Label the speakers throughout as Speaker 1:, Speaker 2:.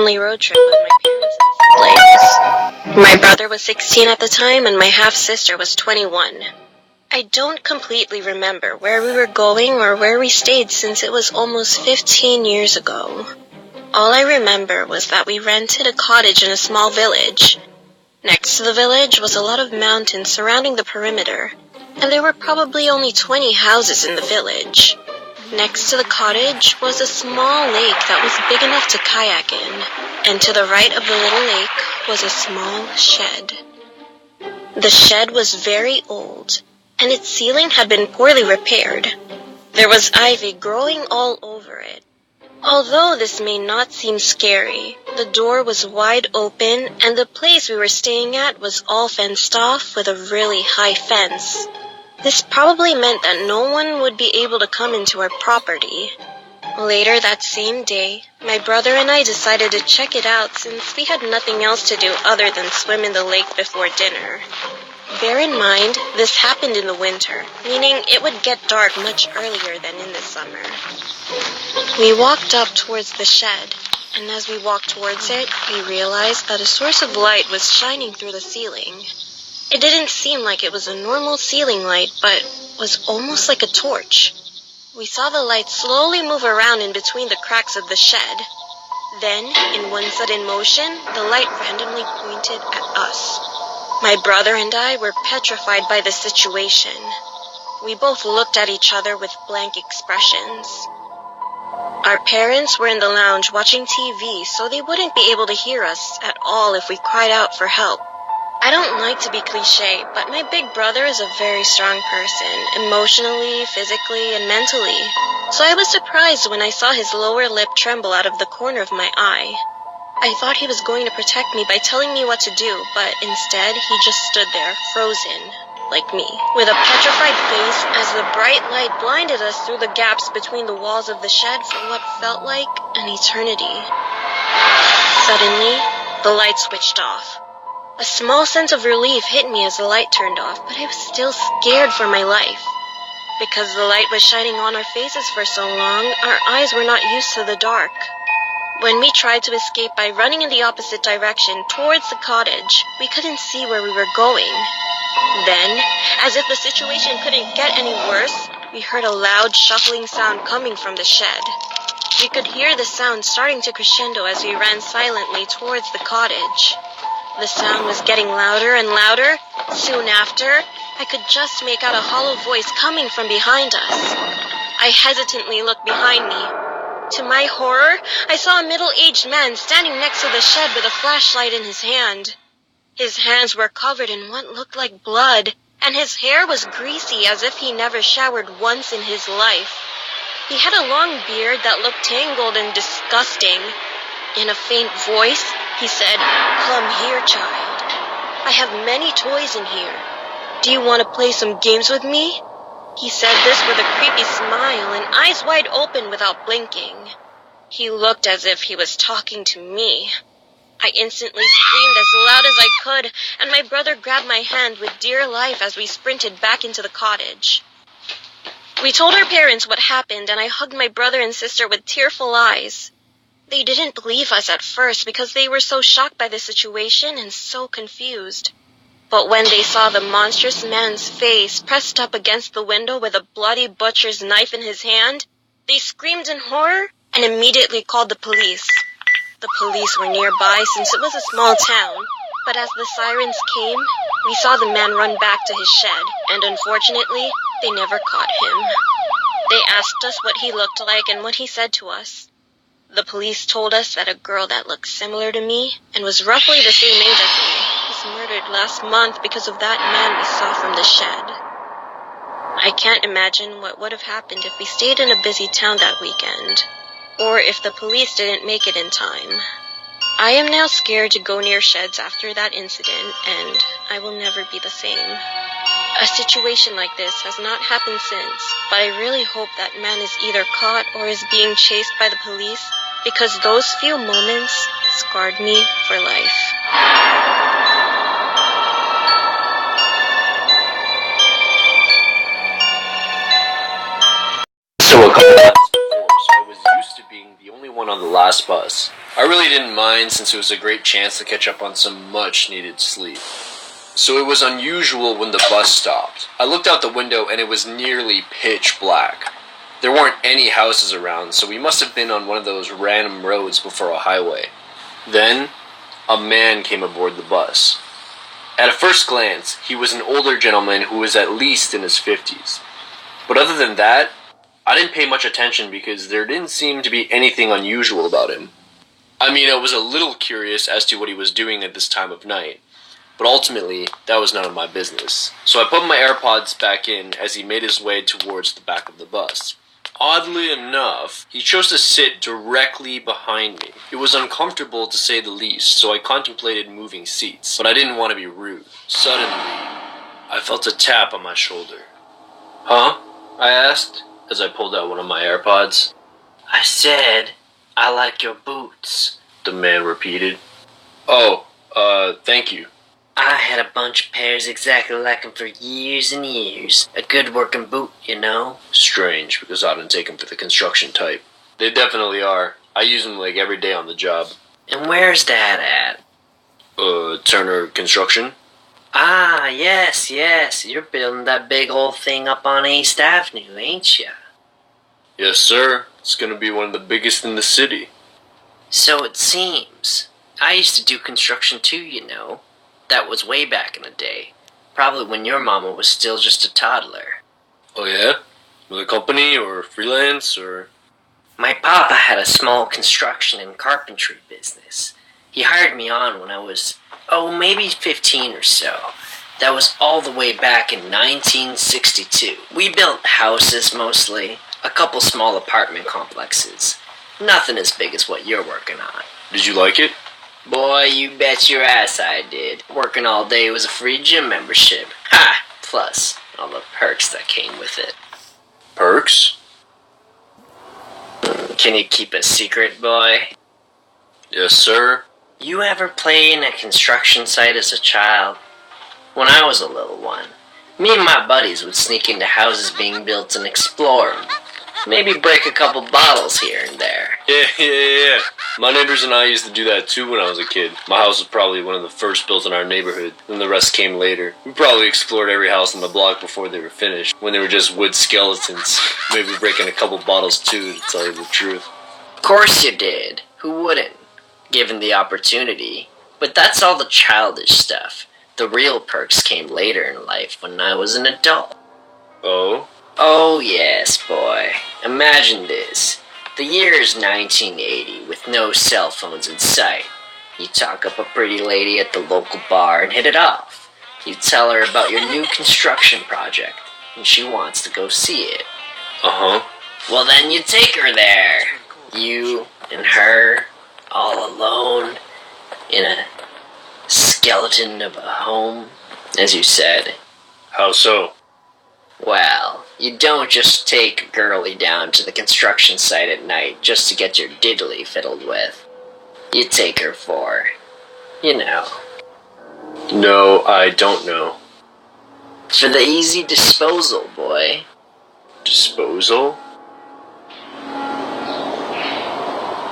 Speaker 1: family road trip with my parents and siblings. My brother was 16 at the time and my half-sister was 21. I don't completely remember where we were going or where we stayed since it was almost 15 years ago. All I remember was that we rented a cottage in a small village. Next to the village was a lot of mountains surrounding the perimeter, and there were probably only 20 houses in the village. Next to the cottage was a small lake that was big enough to kayak in, and to the right of the little lake was a small shed. The shed was very old, and its ceiling had been poorly repaired. There was ivy growing all over it. Although this may not seem scary, the door was wide open and the place we were staying at was all fenced off with a really high fence. This probably meant that no one would be able to come into our property. Later that same day, my brother and I decided to check it out since we had nothing else to do other than swim in the lake before dinner. Bear in mind, this happened in the winter, meaning it would get dark much earlier than in the summer. We walked up towards the shed, and as we walked towards it, we realized that a source of light was shining through the ceiling. It didn't seem like it was a normal ceiling light, but was almost like a torch. We saw the light slowly move around in between the cracks of the shed. Then, in one sudden motion, the light randomly pointed at us. My brother and I were petrified by the situation. We both looked at each other with blank expressions. Our parents were in the lounge watching TV, so they wouldn't be able to hear us at all if we cried out for help. I don't like to be cliché, but my big brother is a very strong person, emotionally, physically, and mentally. So I was surprised when I saw his lower lip tremble out of the corner of my eye. I thought he was going to protect me by telling me what to do, but instead he just stood there, frozen, like me, with a petrified face as the bright light blinded us through the gaps between the walls of the shed for what felt like an eternity. Suddenly, the light switched off. A small sense of relief hit me as the light turned off, but I was still scared for my life. Because the light was shining on our faces for so long, our eyes were not used to the dark. When we tried to escape by running in the opposite direction towards the cottage, we couldn't see where we were going. Then, as if the situation couldn't get any worse, we heard a loud shuffling sound coming from the shed. We could hear the sound starting to crescendo as we ran silently towards the cottage. The sound was getting louder and louder. Soon after, I could just make out a hollow voice coming from behind us. I hesitantly looked behind me. To my horror, I saw a middle-aged man standing next to the shed with a flashlight in his hand. His hands were covered in what looked like blood, and his hair was greasy as if he never showered once in his life. He had a long beard that looked tangled and disgusting. In a faint voice, he said, "Come here, child. I have many toys in here. Do you want to play some games with me?" He said this with a creepy smile and eyes wide open without blinking. He looked as if he was talking to me. I instantly screamed as loud as I could, and my brother grabbed my hand with dear life as we sprinted back into the cottage. We told our parents what happened, and I hugged my brother and sister with tearful eyes. They didn't believe us at first because they were so shocked by the situation and so confused. But when they saw the monstrous man's face pressed up against the window with a bloody butcher's knife in his hand, they screamed in horror and immediately called the police. The police were nearby since it was a small town, but as the sirens came, we saw the man run back to his shed, and unfortunately, they never caught him. They asked us what he looked like and what he said to us. The police told us that a girl that looked similar to me and was roughly the same age as me was murdered last month because of that man we saw from the shed. I can't imagine what would have happened if we stayed in a busy town that weekend, or if the police didn't make it in time. I am now scared to go near sheds after that incident, and I will never be the same. A situation like this has not happened since, but I really hope that man is either caught or is being chased by the police, because those few moments scarred me for life.
Speaker 2: So a couple months before, so I was used to being the only one on the last bus. I really didn't mind since it was a great chance to catch up on some much-needed sleep. So it was unusual when the bus stopped. I looked out the window and it was nearly pitch black. There weren't any houses around, so we must have been on one of those random roads before a highway. Then, a man came aboard the bus. At a first glance, he was an older gentleman who was at least in his 50s. But other than that, I didn't pay much attention because there didn't seem to be anything unusual about him. I mean, I was a little curious as to what he was doing at this time of night, but ultimately, that was none of my business. So I put my AirPods back in as he made his way towards the back of the bus. Oddly enough, he chose to sit directly behind me. It was uncomfortable to say the least, so I contemplated moving seats, but I didn't want to be rude. Suddenly, I felt a tap on my shoulder. "Huh?" I asked, as I pulled out one of my AirPods.
Speaker 3: I said, I like your boots,
Speaker 2: the man repeated. "Oh, thank you."
Speaker 3: I had a bunch of pairs exactly like 'em for years and years. A good working boot, you know.
Speaker 2: Strange, because I didn't take them for the construction type. They definitely are. I use them like every day on the job.
Speaker 3: And where's that at?
Speaker 2: Turner Construction.
Speaker 3: Ah, yes. You're building that big old thing up on East Avenue, ain't ya?
Speaker 2: Yes, sir. It's gonna be one of the biggest in the city.
Speaker 3: So it seems. I used to do construction too, you know. That was way back in the day. Probably when your mama was still just a toddler.
Speaker 2: Oh yeah? With a company or freelance or...
Speaker 3: My papa had a small construction and carpentry business. He hired me on when I was, maybe 15 or so. That was all the way back in 1962. We built houses mostly, a couple small apartment complexes. Nothing as big as what you're working on.
Speaker 2: Did you like it?
Speaker 3: Boy, you bet your ass I did. Working all day was a free gym membership. Ha! Plus, all the perks that came with it.
Speaker 2: Perks?
Speaker 3: Can you keep a secret, boy?
Speaker 2: Yes, sir.
Speaker 3: You ever play in a construction site as a child? When I was a little one, me and my buddies would sneak into houses being built and explore them. Maybe break a couple bottles here and there.
Speaker 2: Yeah. My neighbors and I used to do that too when I was a kid. My house was probably one of the first built in our neighborhood, and the rest came later. We probably explored every house on the block before they were finished, when they were just wood skeletons. Maybe breaking a couple bottles too, to tell you the truth.
Speaker 3: Of course you did. Who wouldn't? Given the opportunity. But that's all the childish stuff. The real perks came later in life when I was an adult.
Speaker 2: Oh?
Speaker 3: Oh yes, boy. Imagine this. The year is 1980 with no cell phones in sight. You talk up a pretty lady at the local bar and hit it off. You tell her about your new construction project, and she wants to go see it.
Speaker 2: Uh-huh.
Speaker 3: Well then you take her there. You and her, all alone, in a skeleton of a home, as you said.
Speaker 2: How so?
Speaker 3: Well, you don't just take a girlie down to the construction site at night just to get your diddly fiddled with. You take her for, you know.
Speaker 2: No, I don't know.
Speaker 3: For the easy disposal, boy.
Speaker 2: Disposal?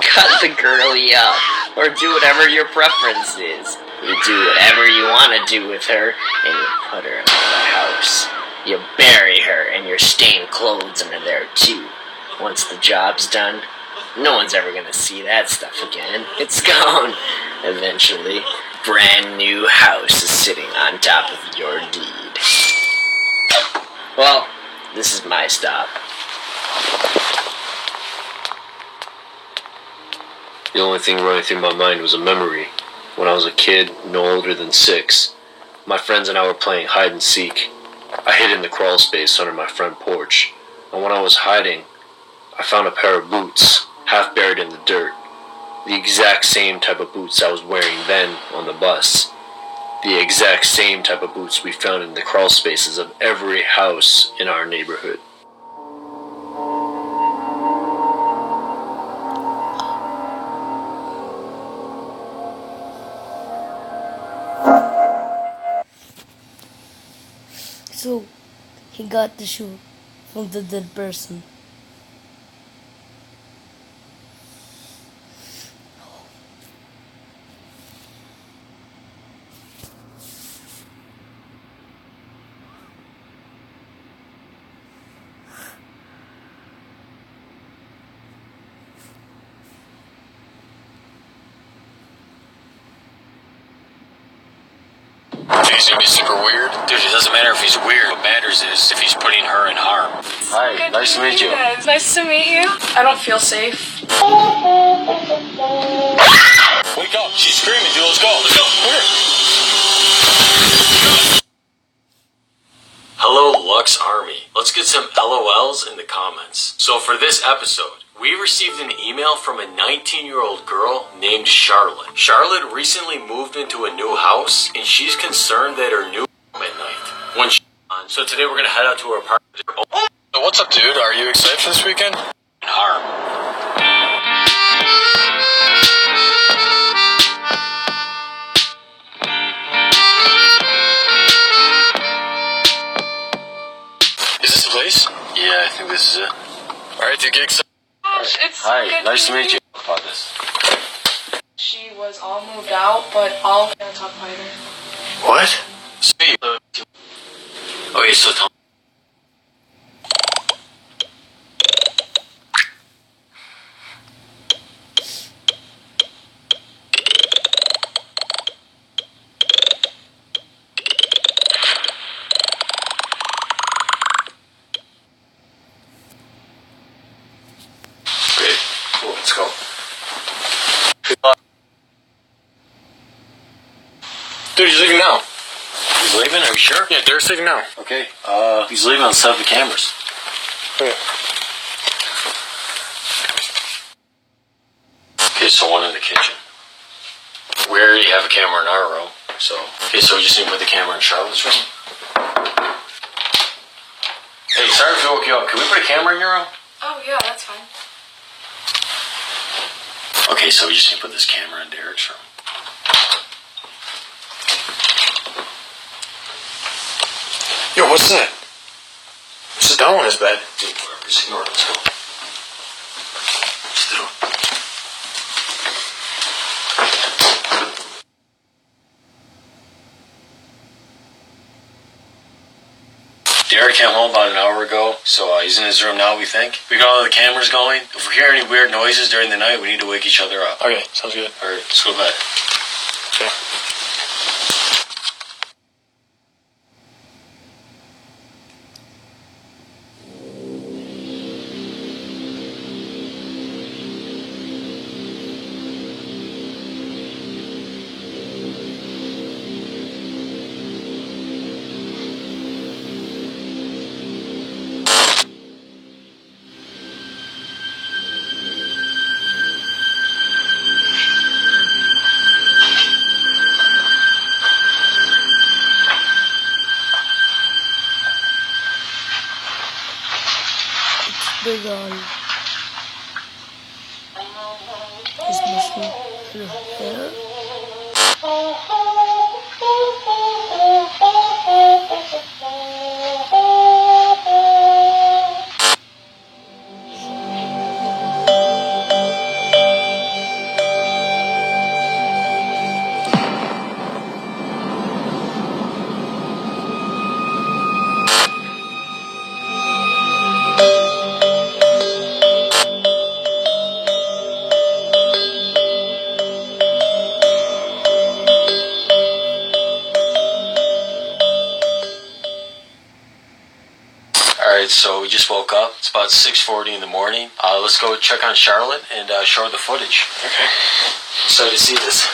Speaker 3: Cut the girlie up, or do whatever your preference is. You do whatever you want to do with her, and you put her in the house. You bury her and your stained clothes under there too. Once the job's done, no one's ever gonna see that stuff again. It's gone. Eventually, brand new house is sitting on top of your deed. Well, this is my stop.
Speaker 2: The only thing running through my mind was a memory. When I was a kid, no older than 6, my friends and I were playing hide and seek. I hid in the crawl space under my front porch, and when I was hiding, I found a pair of boots, half buried in the dirt. The exact same type of boots I was wearing then on the bus. The exact same type of boots we found in the crawl spaces of every house in our neighborhood.
Speaker 4: So, he got the shoe from the dead person.
Speaker 2: gonna be super weird? Dude, it doesn't matter if he's weird. What matters is if he's putting her in harm. Hi, nice to meet you.
Speaker 5: Guys. Nice to meet you. I don't feel safe.
Speaker 2: Wake up, she's screaming, dude, let's go. Let's go, come here. Hello, Lux Army. Let's get some LOLs in the comments. So for this episode, we received an email from a 19-year-old girl named Charlotte. Charlotte recently moved into a new house, and she's concerned that her new home at night. When she's on, so today we're gonna head out to her apartment. Oh, what's up, dude? Are you excited for this weekend? Harm. Is this the place? Yeah, I think this is it. Alright, dude, get excited.
Speaker 5: Gosh, it's
Speaker 2: Hi,
Speaker 5: good
Speaker 2: nice to meet you. About this.
Speaker 5: She was all moved out, but all on top fighter.
Speaker 2: What? Okay, so tell me. Okay, cool, let's go. Dude, he's leaving now. He's leaving? Are you sure? Yeah, Derek's leaving now. Okay, he's leaving on set of the cameras. Okay. Okay, so one in the kitchen. We already have a camera in our room, so... Okay, so we just need to put the camera in Charlotte's room. Hey, sorry if I woke you up. Can we put a camera in your room?
Speaker 5: Oh yeah, that's fine.
Speaker 2: Okay, so we just need to put this camera in Derek's room. Yo, what's that? Sit down on his bed. Dude, whatever, just ignore it. Let's go. Sit down. Derek came home about an hour ago, so he's in his room now, we think. We got all the cameras going. If we hear any weird noises during the night, we need to wake each other up. Okay, sounds good. Alright, let's go to bed. Okay.
Speaker 4: The girl is missing her hair.
Speaker 2: Alright, so we just woke up. It's about 6:40 in the morning. Let's go check on Charlotte and show her the footage. Okay. Excited to see this.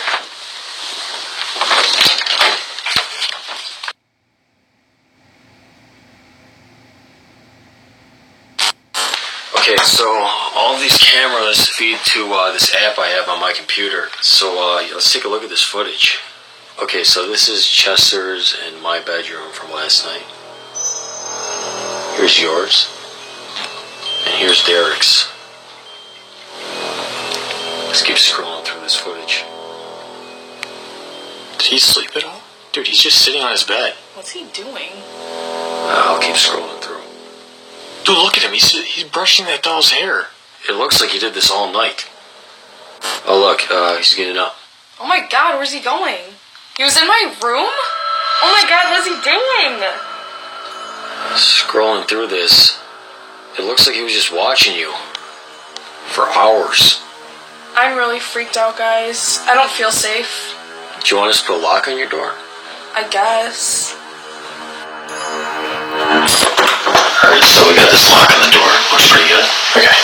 Speaker 2: Okay, so all these cameras feed to this app I have on my computer. So let's take a look at this footage. Okay, so this is Chester's and my bedroom from last night. Here's yours. And here's Derek's. Let's keep scrolling through this footage. Did he sleep at all? Dude, he's just sitting on his bed.
Speaker 5: What's he doing?
Speaker 2: I'll keep scrolling through. Dude, look at him. He's brushing that doll's hair. It looks like he did this all night. Oh, look. He's getting up.
Speaker 5: Oh my god, where's he going? He was in my room? Oh my god, what's he doing?
Speaker 2: Scrolling through this. It looks like he was just watching you. For hours.
Speaker 5: I'm really freaked out, guys. I don't feel safe.
Speaker 2: Do you want us to put a lock on your door?
Speaker 5: I guess.
Speaker 2: Alright, so we got this lock on the door. Looks pretty good. Okay.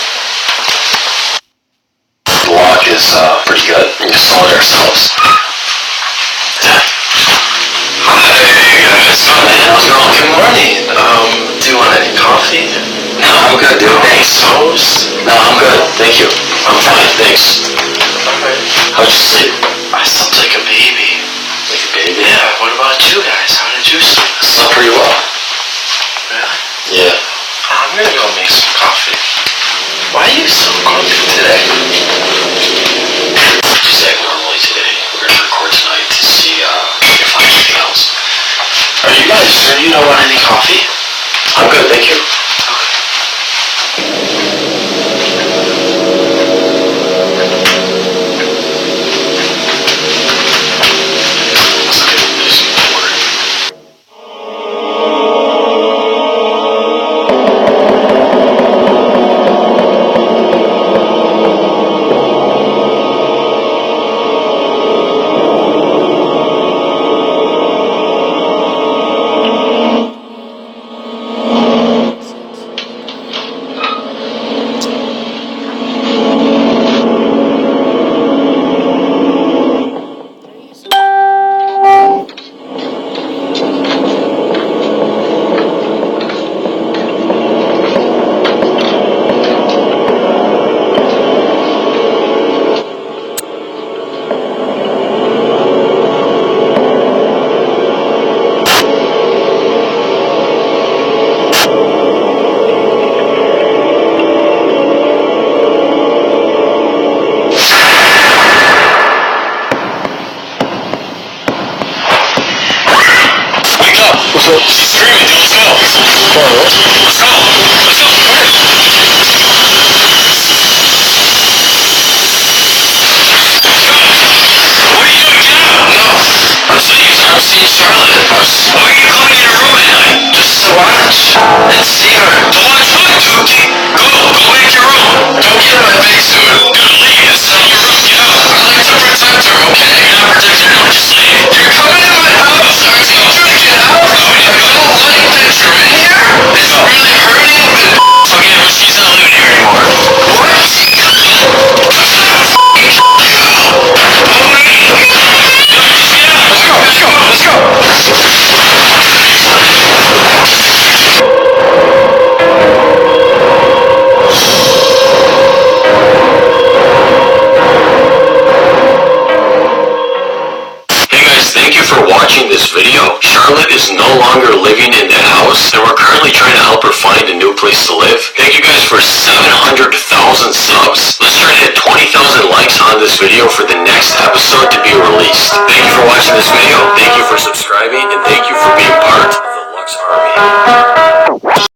Speaker 2: The lock is pretty good. We can solve it ourselves. Yeah. Hi guys. Oh man, how's it going? Good morning. Do you want any coffee? No, I'm good, dude. Thanks. Toast? No, I'm good. Thank you. I'm fine, thanks. Alright. How'd you sleep? I slept like a baby. Like a baby? Yeah, what about you guys? How did you sleep? I slept pretty well. Really? Yeah. I'm gonna go make some coffee. Why are you so grumpy today? Just act normally today. We're gonna record tonight to see if I have anything else. Are you guys sure you don't want any coffee? I'm good, thank you. She's screaming, dude. Let's go. Let's go. Let's go. What are you doing? Get out. No. I'm seeing Charlotte. Why are you coming in her room at night? Just to watch and see her. To watch what, dude? Go back to your room. Don't get in my face, dude. Dude, leave. This is not your room. Get out. I like to protect her, okay? You're not protecting her. Just leave. You're coming in my house. I told you to get out. No, you don't like that you're in here? It's really hurting. Okay, but she's not living here anymore. What? Let's go. Hey guys, thank you for watching this video. Charlotte is no longer living in that house, and we're currently trying to help her find a new place to live. Thank you guys for 700,000 subs. Let's try to hit 20,000 likes on this video for the next episode to be released. Thank you for watching this video. Thank you for subscribing, and thank